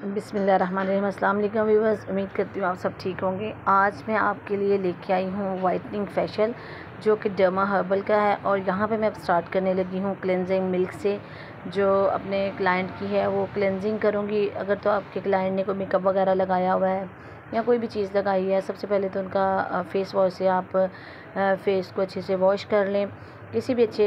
बिस्मिल्लाहिर्रहमानिर्रहीम। अस्सलाम वालेकुम व्यूअर्स, उम्मीद करती हूँ आप सब ठीक होंगे। आज मैं आपके लिए लेके आई हूँ वाइटनिंग फेशियल जो कि डर्मा हर्बल का है। और यहाँ पे मैं अब स्टार्ट करने लगी हूँ क्लेंजिंग मिल्क से, जो अपने क्लाइंट की है वो क्लेंजिंग करूँगी। अगर तो आपके क्लाइंट ने कोई मेकअप वगैरह लगाया हुआ है या कोई भी चीज़ लगाई है, सबसे पहले तो उनका फेस वॉश से आप फेस को अच्छे से वॉश कर लें। किसी भी अच्छे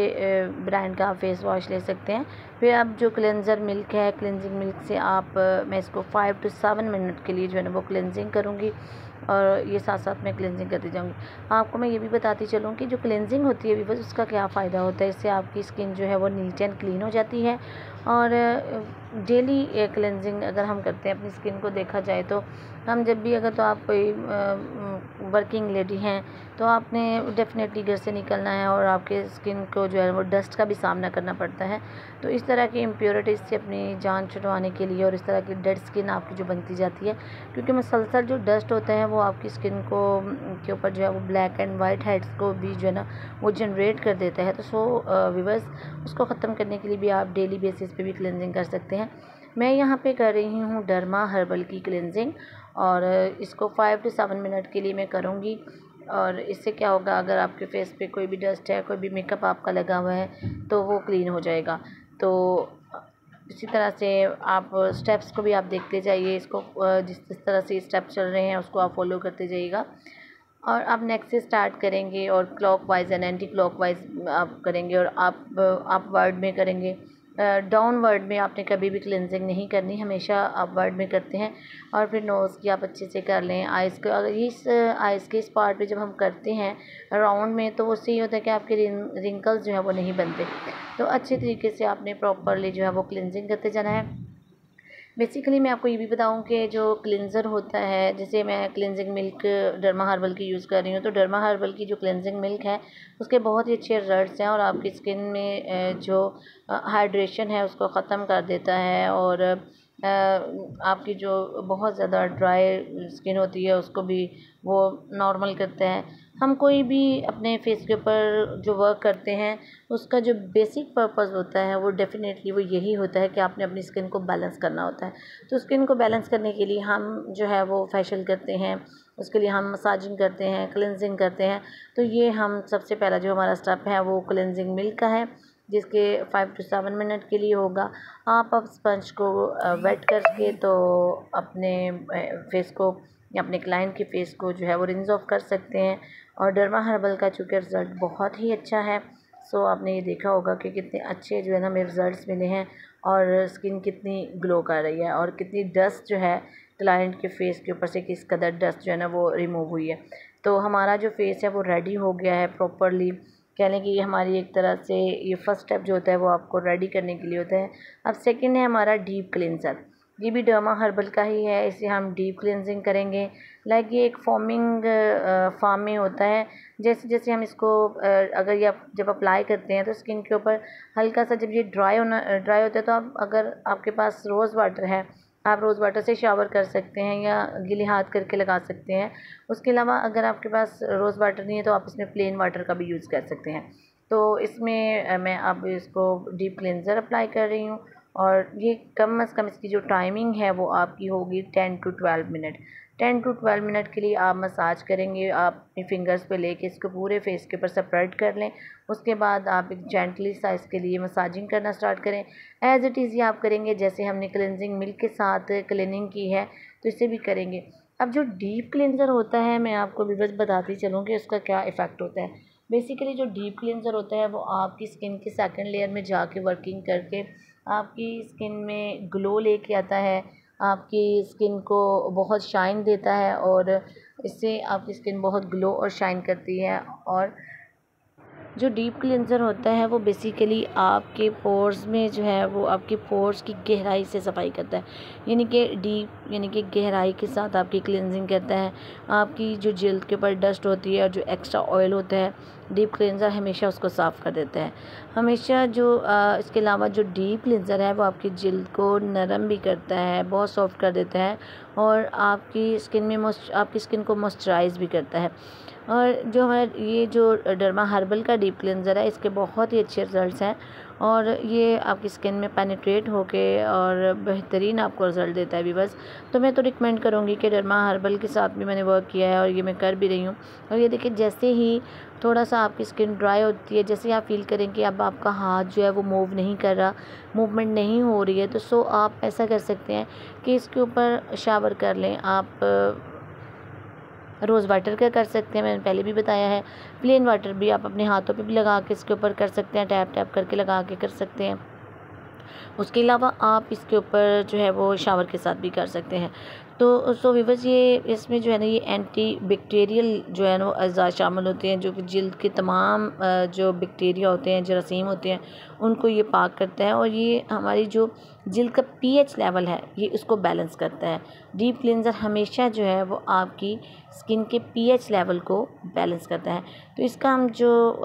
ब्रांड का आप फेस वॉश ले सकते हैं। फिर आप जो क्लेंज़र मिल्क है, क्लेंजिंग मिल्क से आप मैं इसको 5 to 7 मिनट के लिए जो है ना वो क्लेंजिंग करूँगी। और ये साथ साथ मैं क्लेंजिंग करती जाऊँगी। आपको मैं ये भी बताती चलूँ कि जो क्लेंजिंग होती है बस उसका क्या फ़ायदा होता है। इससे आपकी स्किन जो है वो नीट एंड क्लीन हो जाती है। और डेली क्लेंजिंग अगर हम करते हैं अपनी स्किन को, देखा जाए तो हम जब भी, अगर तो आप कोई वर्किंग लेडी हैं तो आपने डेफिनेटली घर से निकलना है और आपके स्किन को जो है वो डस्ट का भी सामना करना पड़ता है। तो इस तरह की इम्प्योरिटीज़ से अपनी जान छुड़वाने के लिए, और इस तरह की डेड स्किन आपकी जो बनती जाती है, क्योंकि मुसलसल जो डस्ट होता है वो आपकी स्किन को के ऊपर जो है वो ब्लैक एंड वाइट हेड्स को भी जो है ना वो जनरेट कर देता है। तो व्यूअर्स, उसको ख़त्म करने के लिए भी आप डेली बेसिस पे भी क्लेंजिंग कर सकते हैं। मैं यहाँ पे कर रही हूँ डर्मा हर्बल की क्लेंजिंग, और इसको 5 to 7 मिनट के लिए मैं करूँगी। और इससे क्या होगा, अगर आपके फेस पे कोई भी डस्ट है, कोई भी मेकअप आपका लगा हुआ है, तो वो क्लीन हो जाएगा। तो इसी तरह से आप स्टेप्स को भी आप देखते जाइए। इसको जिस तरह से स्टेप चल रहे हैं उसको आप फॉलो करते जाइएगा। और आप नेक्स्ट से स्टार्ट करेंगे और क्लॉकवाइज एंड एंटी क्लॉकवाइज आप करेंगे, और आप वर्ड में करेंगे। डाउनवर्ड में आपने कभी भी क्लेंजिंग नहीं करनी, हमेशा आप वर्ड में करते हैं। और फिर नोज़ की आप अच्छे से कर लें। आइज़ को, अगर इस आइज़ के इस पार्ट पे जब हम करते हैं राउंड में, तो उससे ये होता है कि आपके रिंकल्स जो है वो नहीं बनते। तो अच्छे तरीके से आपने प्रॉपरली जो है वो क्लेंजिंग करते जाना है। बेसिकली मैं आपको ये भी बताऊं कि जो क्लेंज़र होता है, जैसे मैं क्लेंजिंग मिल्क डर्मा हर्बल की यूज़ कर रही हूँ, तो डर्मा हर्बल की जो क्लेंजिंग मिल्क है उसके बहुत ही अच्छे रिजल्ट्स हैं, और आपकी स्किन में जो हाइड्रेशन है उसको ख़त्म कर देता है। और आपकी जो बहुत ज़्यादा ड्राई स्किन होती है उसको भी वो नॉर्मल करते हैं। हम कोई भी अपने फेस के ऊपर जो वर्क करते हैं उसका जो बेसिक पर्पस होता है वो डेफिनेटली वो यही होता है कि आपने अपनी स्किन को बैलेंस करना होता है। तो स्किन को बैलेंस करने के लिए हम जो है वो फेशियल करते हैं, उसके लिए हम मसाजिंग करते हैं, क्लेंजिंग करते हैं। तो ये हम सबसे पहला जो हमारा स्टेप है वो क्लेंजिंग मिल्क का है, जिसके 5 to 7 मिनट के लिए होगा। आप अब स्पंज को वेट करके तो अपने फेस को या अपने क्लाइंट के फेस को जो है वो रिंस ऑफ कर सकते हैं। और डर्मा हर्बल का चूँकि रिज़ल्ट बहुत ही अच्छा है, सो आपने ये देखा होगा कि कितने अच्छे जो है ना मेरे रिज़ल्ट्स मिले हैं, और स्किन कितनी ग्लो कर रही है, और कितनी डस्ट जो है क्लाइंट के फेस के ऊपर से किस कदर डस्ट जो है ना वो रिमूव हुई है। तो हमारा जो फेस है वो रेडी हो गया है प्रॉपरली। कह लें कि ये हमारी एक तरह से ये फर्स्ट स्टेप जो होता है वो आपको रेडी करने के लिए होता है। अब सेकंड है हमारा डीप क्लेंजर। ये भी डर्मा हर्बल का ही है, इसे हम डीप क्लेंजिंग करेंगे। लाइक ये एक फॉर्मिंग फार्म में होता है। जैसे जैसे हम इसको अगर ये जब अप्लाई करते हैं तो स्किन के ऊपर हल्का सा, जब ये ड्राई होता है, तो आप, अगर आपके पास रोज़ वाटर है, आप रोज़ वाटर से शावर कर सकते हैं या गीले हाथ करके लगा सकते हैं। उसके अलावा अगर आपके पास रोज़ वाटर नहीं है तो आप इसमें प्लेन वाटर का भी यूज़ कर सकते हैं। तो इसमें मैं अब इसको डीप क्लेंज़र अप्लाई कर रही हूँ, और ये कम अज़ कम इसकी जो टाइमिंग है वो आपकी होगी 10 to 12 मिनट। 10 to 12 मिनट के लिए आप मसाज करेंगे। आप अपनी फिंगर्स पे लेके इसको पूरे फेस के ऊपर स्प्रेड कर लें। उसके बाद आप एक जेंटली सा इसके लिए मसाजिंग करना स्टार्ट करें। एज़ इट इज़ ये आप करेंगे जैसे हमने क्लेंजिंग मिल्क के साथ क्लीनिंग की है, तो इसे भी करेंगे। अब जो डीप क्लेंज़र होता है, मैं आपको भी बस बताती चलूँ कि उसका क्या इफ़ेक्ट होता है। बेसिकली जो डीप क्लेंज़र होता है वो आपकी स्किन के सेकंड लेयर में जाके वर्किंग करके आपकी स्किन में ग्लो लेके आता है, आपकी स्किन को बहुत शाइन देता है, और इससे आपकी स्किन बहुत ग्लो और शाइन करती है। और जो डीप क्लींजर होता है वो बेसिकली आपके पोर्स में जो है वो आपके पोर्स की गहराई से सफाई करता है, यानी कि डीप यानी कि गहराई के साथ आपकी क्लींजिंग करता है। आपकी जो जिल्द के ऊपर डस्ट होती है और जो एक्स्ट्रा ऑयल होता है, डीप क्लींजर हमेशा उसको साफ़ कर देता है हमेशा। जो इसके अलावा जो डीप क्लींजर है वो आपकी जिल्द को नरम भी करता है, बहुत सॉफ्ट कर देता है, और आपकी स्किन को मॉइस्चराइज़ भी करता है। और जो हमारा ये जो डर्मा हर्बल का डीप क्लेंज़र है, इसके बहुत ही अच्छे रिज़ल्ट्स हैं और ये आपकी स्किन में पेनिट्रेट होके और बेहतरीन आपको रिज़ल्ट देता है व्यूअर्स। तो मैं तो रिकमेंड करूँगी कि डर्मा हर्बल के साथ भी मैंने वर्क किया है और ये मैं कर भी रही हूँ। और ये देखिए, जैसे ही थोड़ा सा आपकी स्किन ड्राई होती है, जैसे ही आप फील करें कि अब आपका हाथ जो है वो मूव नहीं कर रहा, मूवमेंट नहीं हो रही है, तो आप ऐसा कर सकते हैं कि इसके ऊपर शावर कर लें। आप रोज़ वाटर का कर सकते हैं, मैंने पहले भी बताया है। प्लेन वाटर भी आप अपने हाथों पे भी लगा के इसके ऊपर कर सकते हैं, टैप टैप करके लगा के कर सकते हैं। उसके अलावा आप इसके ऊपर जो है वो शावर के साथ भी कर सकते हैं। तो व्यूअर्स, ये इसमें जो है ना, ये एंटी बैक्टीरियल जो है ना वो अज़ा शामिल होते हैं, जो कि जिल्द के तमाम जो बैक्टीरिया होते हैं, जरासीम होते हैं, उनको ये पाक करता है और ये हमारी जो जिल्द का पीएच लेवल है ये उसको बैलेंस करता है। डीप क्लींजर हमेशा जो है वो आपकी स्किन के पीएच लेवल को बैलेंस करता है। तो इसका हम जो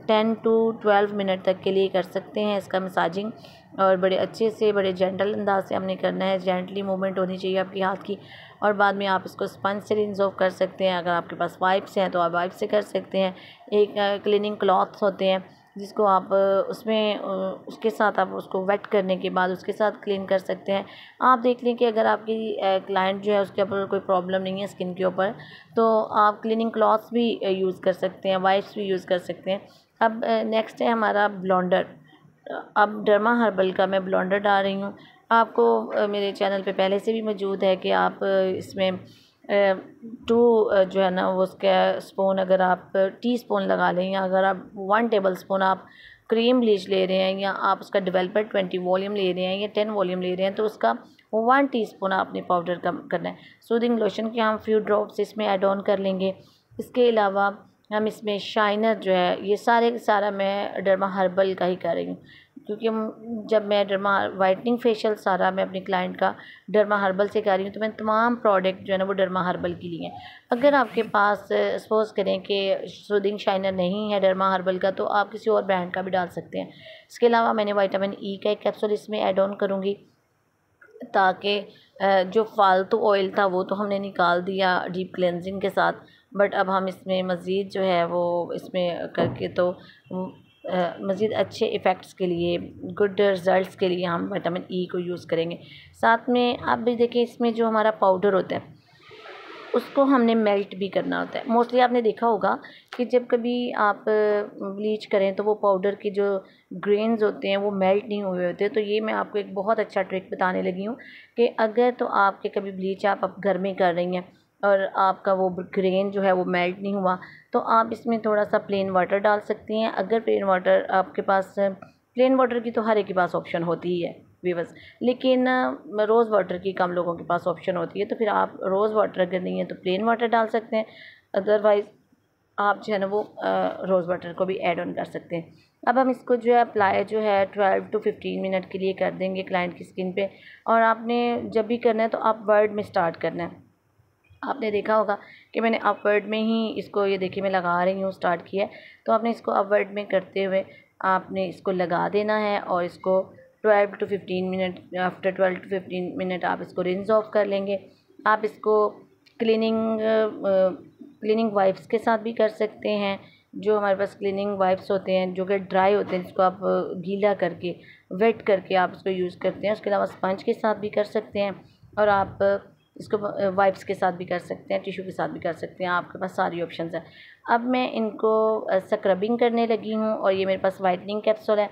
10 to 12 मिनट तक के लिए कर सकते हैं इसका मसाजिंग, और बड़े अच्छे से, बड़े जेंटल अंदाज से हमने करना है। जेंटली मूवमेंट होनी चाहिए आपके हाथ की। और बाद में आप इसको स्पंज से रिंस ऑफ कर सकते हैं। अगर आपके पास वाइप्स हैं तो आप वाइप से कर सकते हैं। एक क्लीनिंग क्लॉथ्स होते हैं जिसको आप उसमें उसके साथ आप उसको वेट करने के बाद उसके साथ क्लीन कर सकते हैं। आप देख लें कि अगर आपकी क्लाइंट जो है उसके ऊपर कोई प्रॉब्लम नहीं है स्किन के ऊपर, तो आप क्लीनिंग क्लॉथ्स भी यूज़ कर सकते हैं, वाइप्स भी यूज़ कर सकते हैं। अब नेक्स्ट है हमारा ब्लॉन्डर। अब डर्मा हर्बल का मैं ब्लॉन्डर डाल रही हूँ। आपको मेरे चैनल पे पहले से भी मौजूद है कि आप इसमें 2 जो है ना वो उसका स्पून, अगर आप टी स्पून लगा लें, या अगर आप 1 टेबल स्पून आप क्रीम ब्लीच ले रहे हैं, या आप उसका डेवलपर 20 वॉल्यूम ले रहे हैं या 10 वॉल्यूम ले रहे हैं, तो उसका 1 टीस्पून आपने पाउडर कम करना है। सूदिंग लोशन के हम फ्यू ड्रॉप्स इसमें ऐड ऑन कर लेंगे। इसके अलावा हम इसमें शाइनर जो है, ये सारा मैं डर्मा हर्बल का ही कर रही हूँ, क्योंकि जब मैं डर्मा वाइटनिंग फेशियल सारा मैं अपने क्लाइंट का डर्मा हर्बल से कर रही हूँ, तो मैंने तमाम प्रोडक्ट जो है ना वो डर्मा हर्बल की लिए हैं। अगर आपके पास सपोज़ करें कि सूदिंग शाइनर नहीं है डर्मा हर्बल का, तो आप किसी और ब्रांड का भी डाल सकते हैं। इसके अलावा मैंने विटामिन ई का एक कैप्सूल इसमें ऐड ऑन करूँगी, ताकि जो फालतू ऑयल था वो तो हमने निकाल दिया डीप क्लेंजिंग के साथ, बट अब हम इसमें मज़ीद जो है वो इसमें करके तो मज़ीद अच्छे इफ़ेक्ट्स के लिए, गुड रिज़ल्ट्स के लिए हम विटामिन ई को यूज़ करेंगे। साथ में आप भी देखिए, इसमें जो हमारा पाउडर होता है उसको हमने मेल्ट भी करना होता है। मोस्टली आपने देखा होगा कि जब कभी आप ब्लीच करें तो वो पाउडर के जो ग्रेन्स होते हैं वो मेल्ट नहीं हुए होते। तो ये मैं आपको एक बहुत अच्छा ट्रिक बताने लगी हूँ कि अगर तो आपके कभी ब्लीच आप घर में कर रही हैं और आपका वो ग्रेन जो है वो मेल्ट नहीं हुआ, तो आप इसमें थोड़ा सा प्लेन वाटर डाल सकती हैं। अगर प्लेन वाटर आपके पास, प्लेन वाटर की तो हर एक के पास ऑप्शन होती ही है वीवर्स, लेकिन रोज़ वाटर की कम लोगों के पास ऑप्शन होती है। तो फिर आप रोज़ वाटर अगर नहीं है तो प्लेन वाटर डाल सकते हैं, अदरवाइज़ आप जो है ना वो रोज़ वाटर को भी ऐड ऑन कर सकते हैं। अब हम इसको जो है अप्लाई जो है 12 to 15 मिनट के लिए कर देंगे क्लाइंट की स्किन पे। और आपने जब भी करना है तो आप वर्ड में स्टार्ट करना है। आपने देखा होगा कि मैंने अपवर्ड में ही इसको, ये देखिए मैं लगा रही हूँ, स्टार्ट किया है। तो आपने इसको अपवर्ड में करते हुए आपने इसको लगा देना है और इसको 12 to 15 minute, after 12 to 15 minute आप इसको रिंस ऑफ कर लेंगे। आप इसको क्लीनिंग वाइप्स के साथ भी कर सकते हैं। जो हमारे पास क्लीनिंग वाइप्स होते हैं जो कि ड्राई होते हैं, जिसको आप गीला करके, वेट करके आप इसको यूज़ करते हैं। उसके अलावा स्पंज के साथ भी कर सकते हैं, और आप इसको वाइप्स के साथ भी कर सकते हैं, टिश्यू के साथ भी कर सकते हैं। आपके पास सारी ऑप्शंस हैं। अब मैं इनको स्क्रबिंग करने लगी हूँ, और ये मेरे पास वाइटनिंग कैप्सूल है।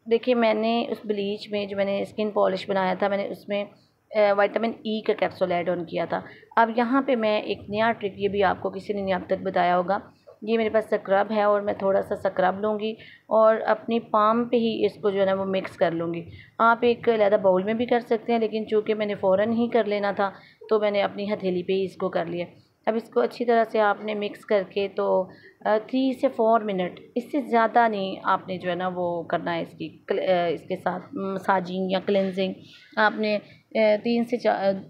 देखिए, मैंने उस ब्लीच में जो मैंने स्किन पॉलिश बनाया था, मैंने उसमें विटामिन ई का कैप्सूल ऐड ऑन किया था। अब यहाँ पे मैं एक नया ट्रिक, ये भी आपको किसी ने नहीं अब तक बताया होगा। ये मेरे पास स्क्रब है और मैं थोड़ा सा स्क्रब लूँगी और अपनी पाम पे ही इसको जो है ना वो मिक्स कर लूँगी। आप एक अलग बाउल में भी कर सकते हैं, लेकिन चूँकि मैंने फ़ौरन ही कर लेना था तो मैंने अपनी हथेली पे ही इसको कर लिया। अब इसको अच्छी तरह से आपने मिक्स करके तो 3 से 4 मिनट, इससे ज़्यादा नहीं आपने जो है ना वो करना है इसके साथ मसाजिंग या क्लेंजिंग। आपने 3 से 4,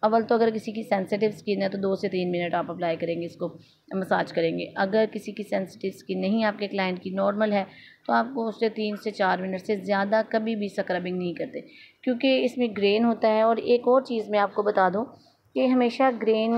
अव्वल तो अगर किसी की सेंसिटिव स्किन है तो 2 से 3 मिनट आप अप्लाई करेंगे, इसको मसाज करेंगे। अगर किसी की सेंसिटिव स्किन नहीं है, आपके क्लाइंट की नॉर्मल है, तो आपको उससे 3 से 4 मिनट से ज़्यादा कभी भी स्क्रबिंग नहीं करते, क्योंकि इसमें ग्रेन होता है। और एक और चीज़ मैं आपको बता दूं कि हमेशा ग्रेन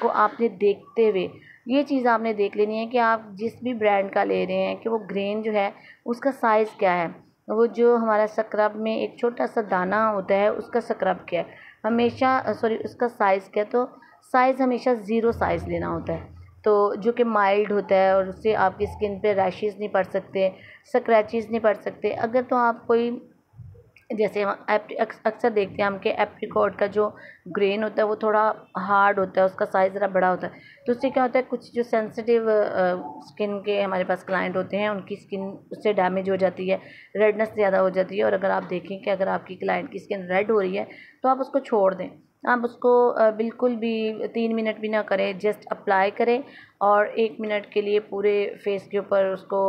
को आपने देखते हुए ये चीज़ आपने देख लेनी है कि आप जिस भी ब्रांड का ले रहे हैं कि वो ग्रेन जो है उसका साइज़ क्या है। वो जो हमारा स्क्रब में एक छोटा सा दाना होता है उसका स्क्रब क्या है, हमेशा सॉरी उसका साइज़ क्या है, तो साइज़ हमेशा ज़ीरो साइज़ लेना होता है, तो जो कि माइल्ड होता है और उससे आपकी स्किन पे रैशेज़ नहीं पड़ सकते, स्क्रैचेस नहीं पड़ सकते। अगर तो आप कोई जैसे हम अक्सर देखते हैं हम कि एप्रिकॉट का जो ग्रेन होता है वो थोड़ा हार्ड होता है, उसका साइज़ ज़रा बड़ा होता है, तो उससे क्या होता है कुछ जो सेंसिटिव स्किन के हमारे पास क्लाइंट होते हैं उनकी स्किन उससे डैमेज हो जाती है, रेडनेस ज़्यादा हो जाती है। और अगर आप देखें कि अगर आपकी क्लाइंट की स्किन रेड हो रही है तो आप उसको छोड़ दें, आप उसको बिल्कुल भी 3 मिनट भी ना करें, जस्ट अप्लाई करें और 1 मिनट के लिए पूरे फेस के ऊपर उसको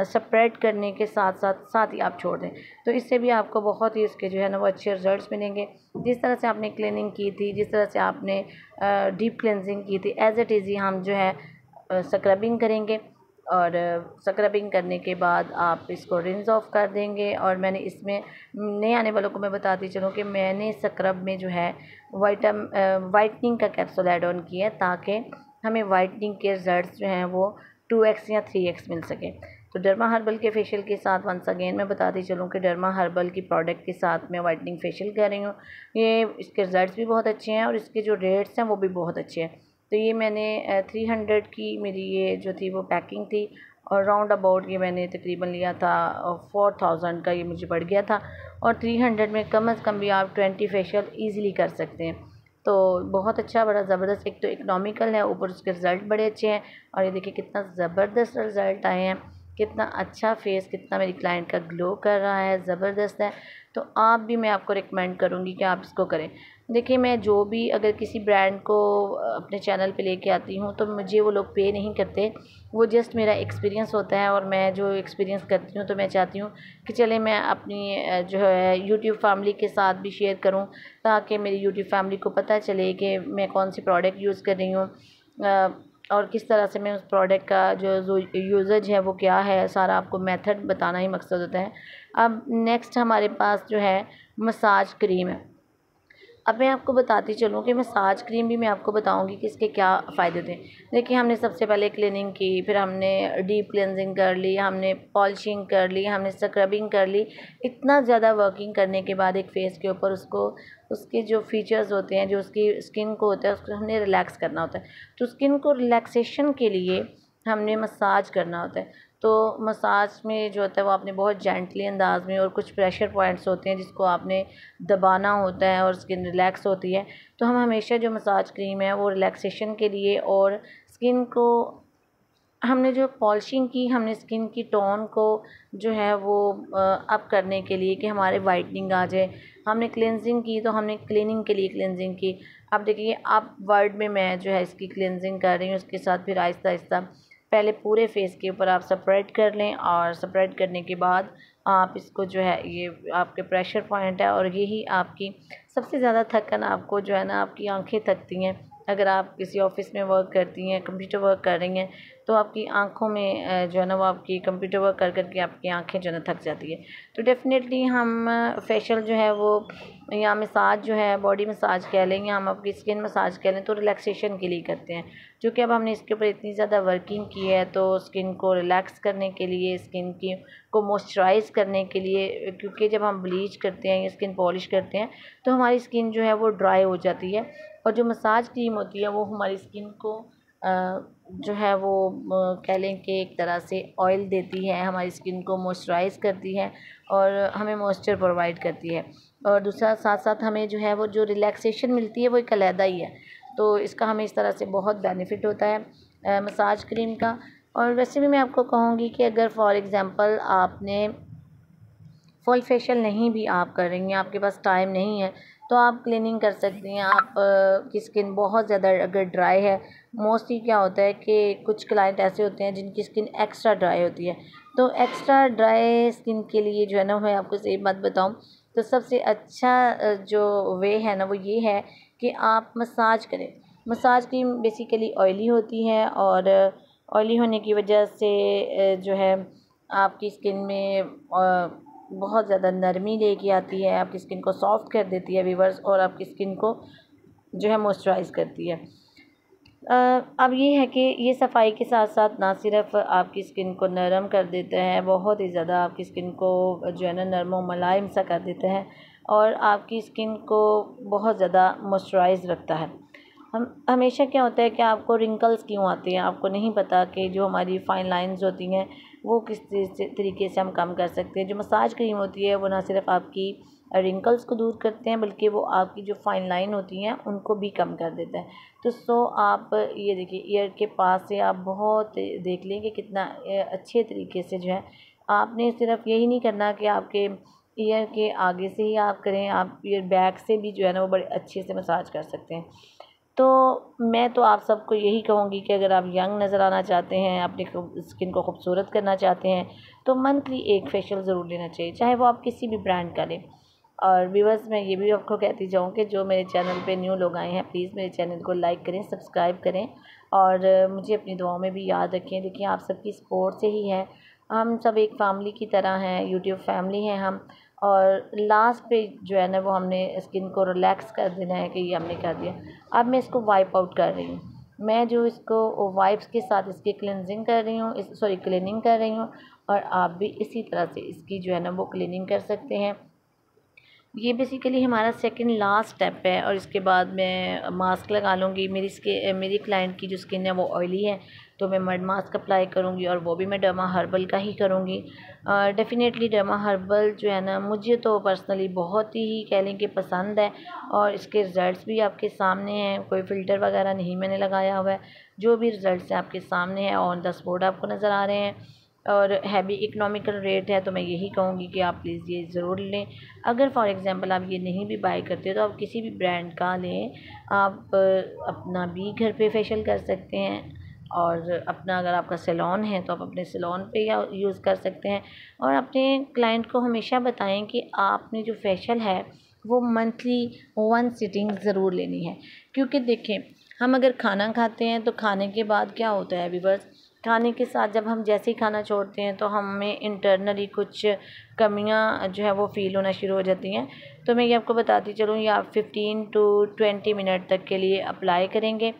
स्प्रेड करने के साथ ही आप छोड़ दें। तो इससे भी आपको बहुत ही उसके जो है ना वो अच्छे रिजल्ट्स मिलेंगे। जिस तरह से आपने क्लीनिंग की थी, जिस तरह से आपने डीप क्लेंजिंग की थी, एज़ इट इज़ ही हम जो है स्क्रबिंग करेंगे और स्क्रबिंग करने के बाद आप इसको रिंस ऑफ कर देंगे। और मैंने इसमें नए आने वालों को मैं बताती चलूँ कि मैंने स्क्रब में जो है वाइटनिंग का कैप्सूल ऐड ऑन किया है ताकि हमें वाइटनिंग के रिजल्ट्स जो हैं वो 2x या 3x मिल सके। तो डर्मा हर्बल के फेशियल के साथ वंस अगेन मैं बताती चलूँ कि डर्मा हर्बल की प्रोडक्ट के साथ मैं वाइटनिंग फेशियल कर रही हूँ। ये इसके रिज़ल्ट्स भी बहुत अच्छे हैं और इसके जो रेट्स हैं वो भी बहुत अच्छे हैं। तो ये मैंने 300 की मेरी ये जो थी वो पैकिंग थी और राउंड अबाउट ये मैंने तकरीबन लिया था 4000 का ये मुझे पड़ गया था। और 300 में कम से कम भी आप 20 फेशियल ईज़िली कर सकते हैं। तो बहुत अच्छा, बड़ा ज़बरदस्त, एक तो इकोनॉमिकल है, ऊपर उसके रिज़ल्ट बड़े अच्छे हैं। और ये देखिए कितना ज़बरदस्त रिज़ल्ट आए हैं, कितना अच्छा फेस, कितना मेरी क्लाइंट का ग्लो कर रहा है, ज़बरदस्त है। तो आप भी, मैं आपको रिकमेंड करूँगी कि आप इसको करें। देखिए मैं जो भी अगर किसी ब्रांड को अपने चैनल पे लेके आती हूँ तो मुझे वो लोग पे नहीं करते, वो जस्ट मेरा एक्सपीरियंस होता है। और मैं जो एक्सपीरियंस करती हूँ तो मैं चाहती हूँ कि चले मैं अपनी जो है यूट्यूब फैमिली के साथ भी शेयर करूँ ताकि मेरी यूट्यूब फैमिली को पता चले कि मैं कौन सी प्रोडक्ट यूज़ कर रही हूँ और किस तरह से मैं उस प्रोडक्ट का जो यूज़ेज है वो क्या है, सारा आपको मेथड बताना ही मकसद होता है। अब नेक्स्ट हमारे पास जो है मसाज क्रीम है। अब मैं आपको बताती चलूँ कि मसाज क्रीम भी मैं आपको बताऊँगी कि इसके क्या फ़ायदे थे। देखिए हमने सबसे पहले क्लीनिंग की, फिर हमने डीप क्लींजिंग कर ली, हमने पॉलिशिंग कर ली, हमने स्क्रबिंग कर ली। इतना ज़्यादा वर्किंग करने के बाद एक फ़ेस के ऊपर उसको उसके जो फ़ीचर्स होते हैं, जो उसकी स्किन को होता है, उसको हमने रिलैक्स करना होता है। तो स्किन को रिलैक्सेशन के लिए हमने मसाज करना होता है। तो मसाज में जो होता है वो आपने बहुत जेंटली अंदाज में, और कुछ प्रेशर पॉइंट्स होते हैं जिसको आपने दबाना होता है और स्किन रिलैक्स होती है। तो हम हमेशा जो मसाज क्रीम है वो रिलैक्सेशन के लिए, और स्किन को हमने जो पॉलिशिंग की, हमने स्किन की टोन को जो है वो अप करने के लिए कि हमारे वाइटनिंग आ जाए। हमने क्लेंजिंग की तो हमने क्लीनिंग के लिए क्लेंजिंग की। अब देखिए अब वर्ड में मैं जो है इसकी क्लेंजिंग कर रही हूँ, उसके साथ फिर आहिस्ता आहिस्ता पहले पूरे फेस के ऊपर आप स्प्रेड कर लें, और स्प्रेड करने के बाद आप इसको जो है, ये आपके प्रेशर पॉइंट है और यही आपकी सबसे ज़्यादा थकन आपको जो है ना, आपकी आंखें थकती हैं। अगर आप किसी ऑफिस में वर्क करती हैं, कंप्यूटर वर्क कर रही हैं, तो आपकी आँखों में जो है ना वो आपकी कंप्यूटर वर्क कर के आपकी आँखें जो है ना थक जाती है। तो डेफ़िनेटली हम फेशियल जो है वो, या मसाज जो है, बॉडी मसाज कह लें या हम आपकी स्किन मसाज कह लें, तो रिलैक्सेशन के लिए करते हैं। क्योंकि अब हमने इसके ऊपर इतनी ज़्यादा वर्किंग की है तो स्किन को रिलैक्स करने के लिए, स्किन की को मॉइस्चराइज़ करने के लिए, क्योंकि जब हम ब्लीच करते हैं या स्किन पॉलिश करते हैं तो हमारी स्किन जो है वो ड्राई हो जाती है। और जो मसाज क्रीम होती है वो हमारी स्किन को जो है वो कह लें कि एक तरह से ऑयल देती है, हमारी स्किन को मॉइस्चराइज़ करती है और हमें मॉइस्चर प्रोवाइड करती है। और दूसरा साथ साथ हमें जो है वो जो रिलैक्सेशन मिलती है वो एक अलहदा ही है। तो इसका हमें इस तरह से बहुत बेनिफिट होता है मसाज क्रीम का। और वैसे भी मैं आपको कहूँगी कि अगर फॉर एग्ज़ाम्पल आपने फुल फेशियल नहीं भी आप कर रही हैं, आपके पास टाइम नहीं है, तो आप क्लीनिंग कर सकती हैं। आप की स्किन बहुत ज़्यादा अगर ड्राई है, मोस्टली क्या होता है कि कुछ क्लाइंट ऐसे होते हैं जिनकी स्किन एक्स्ट्रा ड्राई होती है। तो एक्स्ट्रा ड्राई स्किन के लिए जो है ना, मैं आपको सही बात बताऊँ तो सबसे अच्छा जो वे है ना वो ये है कि आप मसाज करें। मसाज क्रीम बेसिकली ऑयली होती है और ऑयली होने की वजह से जो है आपकी स्किन में बहुत ज़्यादा नरमी लेके आती है, आपकी स्किन को सॉफ्ट कर देती है व्यूअर्स, और आपकी स्किन को जो है मॉइस्चराइज़ करती है। अब ये है कि ये सफाई के साथ साथ ना सिर्फ आपकी स्किन को नरम कर देता है, बहुत ही ज़्यादा आपकी स्किन को जो है ना नरम व मुलायम सा कर देता है और आपकी स्किन को बहुत ज़्यादा मॉइस्चराइज़ रखता है। हम हमेशा क्या होता है कि आपको रिंकल्स क्यों आते हैं, आपको नहीं पता कि जो हमारी फाइन लाइंस होती हैं वो किस तरीके से हम कम कर सकते हैं। जो मसाज क्रीम होती है वो ना सिर्फ आपकी रिंकल्स को दूर करते हैं बल्कि वो आपकी जो फाइन लाइन होती हैं उनको भी कम कर देता है। तो आप ये देखिए ईयर के पास से आप बहुत देख लें कि कितना अच्छे तरीके से जो है आपने सिर्फ यही नहीं करना कि आपके ईयर के आगे से ही आप करें, आप ईयर बैक से भी जो है ना वो बड़े अच्छे से मसाज कर सकते हैं। तो मैं तो आप सबको यही कहूँगी कि अगर आप यंग नज़र आना चाहते हैं, अपनी स्किन को खूबसूरत करना चाहते हैं, तो मंथली एक फेशियल ज़रूर लेना चाहिए, चाहे वो आप किसी भी ब्रांड का लें। और व्यूअर्स, मैं ये भी आपको कहती जाऊँ कि जो मेरे चैनल पे न्यू लोग आए हैं, प्लीज़ मेरे चैनल को लाइक करें, सब्सक्राइब करें और मुझे अपनी दुआओं में भी याद रखें। देखिए, आप सबकी सपोर्ट से ही है, हम सब एक फैमिली की तरह हैं, यूट्यूब फैमिली हैं हम। और लास्ट पे जो है ना वो हमने स्किन को रिलैक्स कर देना है कि ये हमने कर दिया। अब मैं इसको वाइप आउट कर रही हूँ। मैं जो इसको वाइप्स के साथ इसकी क्लिनजिंग कर रही हूँ, क्लीनिंग कर रही हूँ और आप भी इसी तरह से इसकी जो है ना वो क्लीनिंग कर सकते हैं। ये बेसिकली हमारा सेकंड लास्ट स्टेप है और इसके बाद मैं मास्क लगा लूँगी। मेरी क्लाइंट की जो स्किन है वो ऑयली है, तो मैं मड मास्क अप्लाई करूँगी और वो भी मैं डर्मा हर्बल का ही करूँगी। डेफ़िनेटली डर्मा हर्बल जो है ना मुझे तो पर्सनली बहुत ही कह लें कि पसंद है और इसके रिज़ल्ट्स भी आपके सामने हैं, कोई फ़िल्टर वगैरह नहीं मैंने लगाया हुआ है। जो भी रिज़ल्ट्स हैं आपके सामने हैं, ऑन द स्पॉट आपको नज़र आ रहे हैं और है भी इकोनॉमिकल रेट है, तो मैं यही कहूँगी कि आप प्लीज़ ये ज़रूर लें। अगर फॉर एग्ज़ाम्पल आप ये नहीं भी बाय करते तो आप किसी भी ब्रांड का लें। आप अपना भी घर पे फेशियल कर सकते हैं और अपना अगर आपका सैलून है तो आप अपने सैलून पे या यूज़ कर सकते हैं। और अपने क्लाइंट को हमेशा बताएं कि आपने जो फेशियल है वो मंथली 1 सिटिंग ज़रूर लेनी है। क्योंकि देखें, हम अगर खाना खाते हैं तो खाने के बाद क्या होता है व्यूअर्स, खाने के साथ जब हम जैसे ही खाना छोड़ते हैं तो हमें इंटरनली कुछ कमियां जो है वो फ़ील होना शुरू हो जाती हैं। तो मैं ये आपको बताती चलूँ, ये आप 15 टू 20 मिनट तक के लिए अप्लाई करेंगे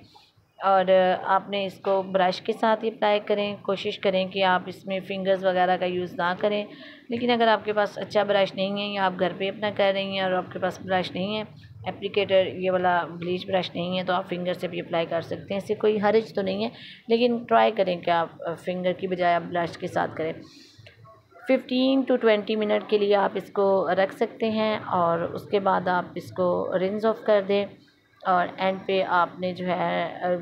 और आपने इसको ब्रश के साथ ही अप्लाई करें। कोशिश करें कि आप इसमें फ़िंगर्स वगैरह का यूज़ ना करें, लेकिन अगर आपके पास अच्छा ब्रश नहीं है या आप घर पे अपना कर रही हैं और आपके पास ब्रश नहीं है, एप्लीकेटर ये वाला ब्लीच ब्रश नहीं है, तो आप फिंगर से भी अप्लाई कर सकते हैं। इससे कोई हर्ज तो नहीं है, लेकिन ट्राई करें कि आप फिंगर की बजाय आप ब्रश के साथ करें। 15 टू 20 मिनट के लिए आप इसको रख सकते हैं और उसके बाद आप इसको रिंस ऑफ कर दें और एंड पे आपने जो है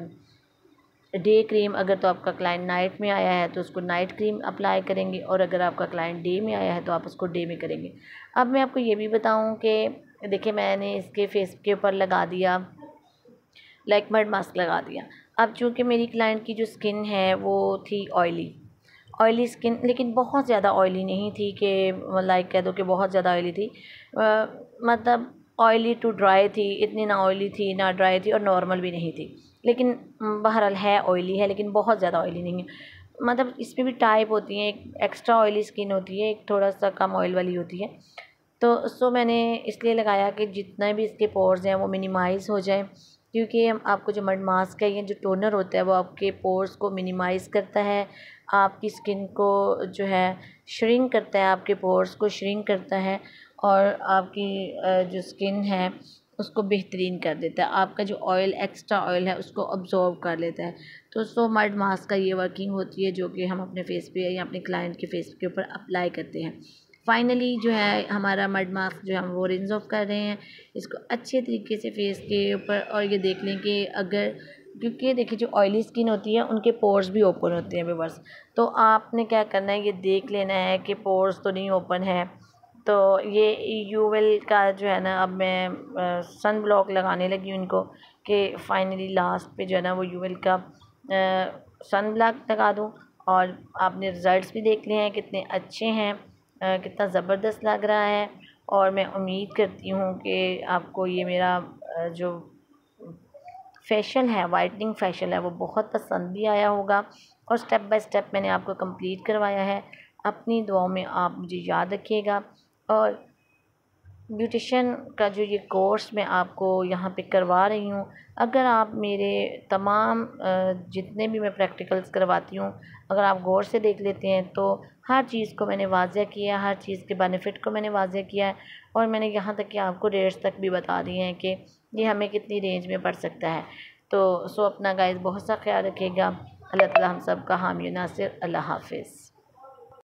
डे क्रीम, अगर तो आपका क्लाइंट नाइट में आया है तो उसको नाइट क्रीम अप्लाई करेंगे और अगर आपका क्लाइंट डे में आया है तो आप उसको डे में करेंगे। अब मैं आपको ये भी बताऊं कि देखिए, मैंने इसके फेस के ऊपर लगा दिया, लाइक मड मास्क लगा दिया। अब चूँकि मेरी क्लाइंट की जो स्किन है वो थी ऑयली स्किन, लेकिन बहुत ज़्यादा ऑयली नहीं थी कि लाइक कह दो कि बहुत ज़्यादा ऑयली थी। मतलब ऑयली टू ड्राई थी, इतनी ना ऑयली थी ना ड्राई थी और नॉर्मल भी नहीं थी। लेकिन बहरहाल है ऑयली है, लेकिन बहुत ज़्यादा ऑयली नहीं है। मतलब इसमें भी टाइप होती हैं, एक एक्स्ट्रा ऑयली स्किन होती है, एक थोड़ा सा कम ऑयल वाली होती है। तो मैंने इसलिए लगाया कि जितना भी इसके पोर्स हैं वो मिनिमाइज़ हो जाए, क्योंकि आपको जो मड मास्क है, ये जो टोनर होता है वो आपके पोर्स को मिनिमाइज़ करता है, आपकी स्किन को जो है श्रिंक करता है, आपके पोर्स को श्रिंक करता है और आपकी जो स्किन है उसको बेहतरीन कर देता है। आपका जो ऑयल एक्स्ट्रा ऑयल है उसको अब्ज़ॉर्ब कर लेता है। तो मड मास्क का ये वर्किंग होती है जो कि हम अपने फेस पे या अपने क्लाइंट के फेस के ऊपर अप्लाई करते हैं। फाइनली जो है हमारा मड मास्क जो हम वो रिंस ऑफ कर रहे हैं इसको अच्छे तरीके से फेस के ऊपर। और ये देख लें कि अगर, क्योंकि देखिए जो ऑयली स्किन होती है उनके पोर्स भी ओपन होते हैं व्यूअर्स, तो आपने क्या करना है, ये देख लेना है कि पोर्स तो नहीं ओपन है। तो ये यूवेल का जो है ना, अब मैं सन ब्लॉक लगाने लगी हूँ इनको कि फाइनली लास्ट पे जो है ना वो यूवेल का सन ब्लॉक लगा दूँ। और आपने रिज़ल्ट्स भी देख लिए हैं कितने अच्छे हैं, कितना ज़बरदस्त लग रहा है। और मैं उम्मीद करती हूँ कि आपको ये मेरा जो फेशियल है, वाइटनिंग फेशियल है, वो बहुत पसंद भी आया होगा और स्टेप बाय स्टेप मैंने आपको कंप्लीट करवाया है। अपनी दुआओं में आप मुझे याद रखिएगा और ब्यूटिशियन का जो ये कोर्स मैं आपको यहाँ पे करवा रही हूँ, अगर आप मेरे तमाम जितने भी मैं प्रैक्टिकल्स करवाती हूँ अगर आप गौर से देख लेते हैं तो हर चीज़ को मैंने वाज़ह किया है, हर चीज़ के बेनिफिट को मैंने वाज़ह किया है और मैंने यहाँ तक कि आपको रेट्स तक भी बता दिए हैं कि ये हमें कितनी रेंज में पड़ सकता है। तो अपना गाइस बहुत सा ख्याल रखिएगा। अल्लाह ताला हम सब का हामी नासिर। अल्लाह हाफिज़।